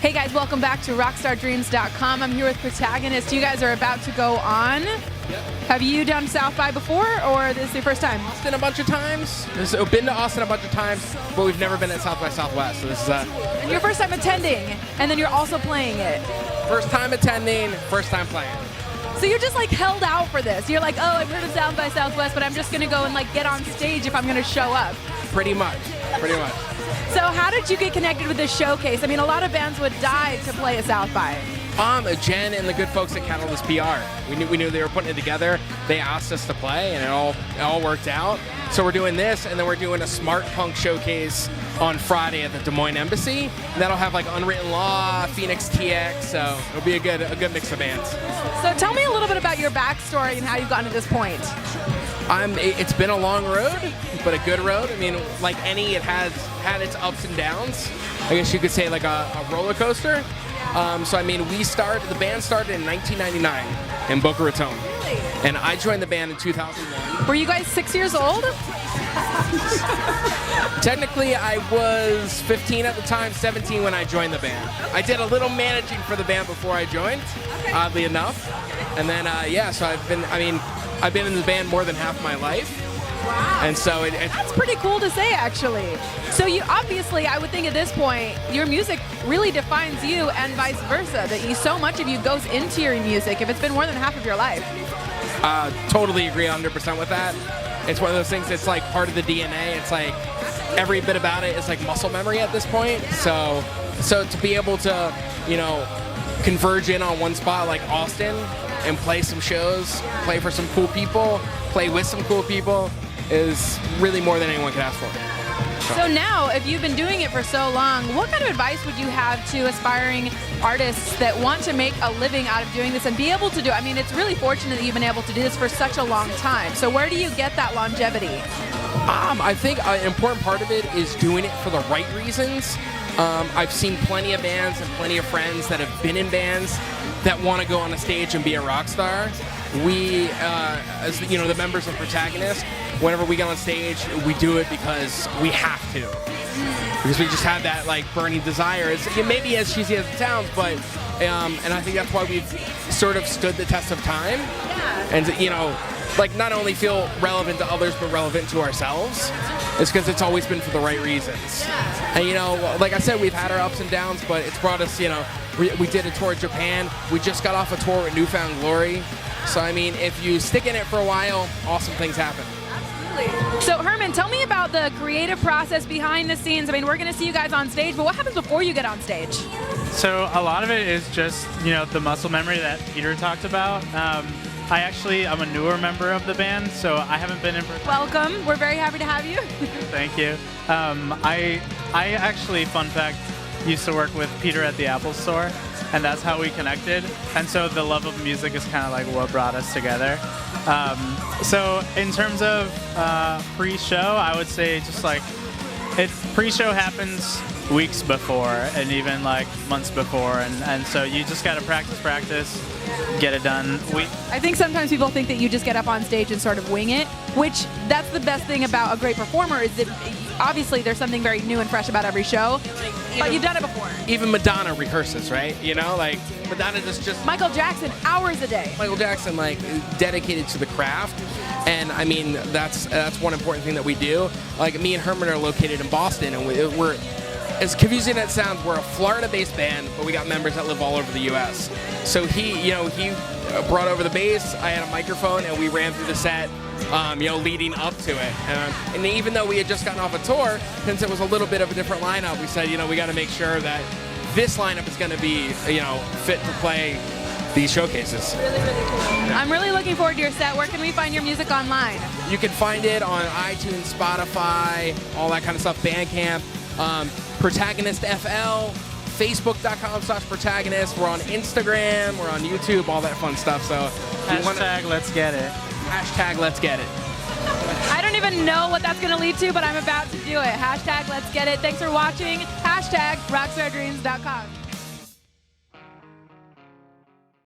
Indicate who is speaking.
Speaker 1: Hey guys, welcome back to rockstardreams.com. I'm here with Protagonist. You guys are about to go on. Yep. Have you done South by before, or this is your first time?
Speaker 2: Austin a bunch of times. I've been to Austin a bunch of times, but we've never been at South by Southwest. So this is
Speaker 1: and your first time attending, and then you're also playing it.
Speaker 2: First time attending, first time playing.
Speaker 1: So you're just like held out for this. You're like, oh, I've heard of South by Southwest, but I'm just gonna go and like get on stage if I'm gonna show up.
Speaker 2: Pretty much.
Speaker 1: So how did you get connected with this showcase? I mean, a lot of bands would die to play a South by.
Speaker 2: Jen and the good folks at Catalyst PR. We knew they were putting it together. They asked us to play, and it all worked out. So we're doing this, and then we're doing a Smart Punk showcase on Friday at the Des Moines Embassy. And that'll have like Unwritten Law, Phoenix TX, so it'll be a good mix of bands.
Speaker 1: So tell me a little bit about your backstory and how you've gotten to this point.
Speaker 2: It's been a long road, but a good road. I mean, like any, it has had its ups and downs. I guess you could say like a roller coaster. So I mean, the band started in 1999 in Boca Raton.
Speaker 1: Really?
Speaker 2: And I joined the band in 2001.
Speaker 1: Were you guys 6 years old?
Speaker 2: Technically, I was 15 at the time, 17 when I joined the band. I did a little managing for the band before I joined, oddly enough. And then, so I've been in the band more than half my life.
Speaker 1: Wow.
Speaker 2: And so
Speaker 1: that's pretty cool to say, actually. So you obviously, I would think at this point, your music really defines you and vice versa, that so much of you goes into your music if it's been more than half of your life.
Speaker 2: Totally agree 100% with that. It's one of those things, it's like part of the DNA. It's like every bit about it is like muscle memory at this point. So to be able to, converge in on one spot like Austin and play some shows, play for some cool people, play with some cool people, is really more than anyone could ask for.
Speaker 1: So now, if you've been doing it for so long, what kind of advice would you have to aspiring artists that want to make a living out of doing this and be able to do it? I mean, it's really fortunate that you've been able to do this for such a long time. So where do you get that longevity?
Speaker 2: I think an important part of it is doing it for the right reasons. I've seen plenty of bands and plenty of friends that have been in bands that want to go on a stage and be a rock star. We, as the members of Protagonist, whenever we get on stage, we do it because we have to. Because we just have that like burning desire. It may be as cheesy as it sounds, but and I think that's why we've sort of stood the test of time.
Speaker 1: Yeah.
Speaker 2: And like not only feel relevant to others, but relevant to ourselves. It's because it's always been for the right reasons.
Speaker 1: Yeah.
Speaker 2: And like I said, we've had our ups and downs, but it's brought us, we did a tour in Japan. We just got off a tour with Newfound Glory. So I mean, if you stick in it for a while, awesome things happen.
Speaker 1: Absolutely. So Herman, tell me about the creative process behind the scenes. I mean, we're going to see you guys on stage, but what happens before you get on stage?
Speaker 3: So a lot of it is just, the muscle memory that Peter talked about. I'm a newer member of the band, so I haven't been in.
Speaker 1: Welcome. We're very happy to have you.
Speaker 3: Thank you. I actually, fun fact, used to work with Peter at the Apple Store, and that's how we connected. And so the love of music is kind of like what brought us together. So in terms of pre-show, I would say just like pre-show happens weeks before and even like months before, and so you just gotta practice, get it done.
Speaker 1: I think sometimes people think that you just get up on stage and sort of wing it, which that's the best thing about a great performer is that obviously there's something very new and fresh about every show, but you've done it before.
Speaker 2: Even Madonna rehearses, right? Like Madonna just
Speaker 1: Michael Jackson, hours a day.
Speaker 2: Michael Jackson, like, dedicated to the craft. And I mean, that's one important thing that we do. Like, me and Herman are located in Boston, and we're, as confusing as it sounds, we're a Florida-based band, but we got members that live all over the U.S. So he brought over the bass, I had a microphone, and we ran through the set, leading up to it. And even though we had just gotten off a tour, since it was a little bit of a different lineup, we said, we got to make sure that this lineup is going to be, fit to play these showcases.
Speaker 1: Really, really cool. I'm really looking forward to your set. Where can we find your music online?
Speaker 2: You can find it on iTunes, Spotify, all that kind of stuff, Bandcamp, Protagonist FL, Facebook.com/Protagonist. We're on Instagram, we're on YouTube, all that fun stuff. So
Speaker 3: Hashtag Let's Get It.
Speaker 2: Hashtag Let's Get It.
Speaker 1: I don't even know what that's going to lead to, but I'm about to do it. Hashtag Let's Get It. Thanks for watching. Hashtag rockstardreams.com.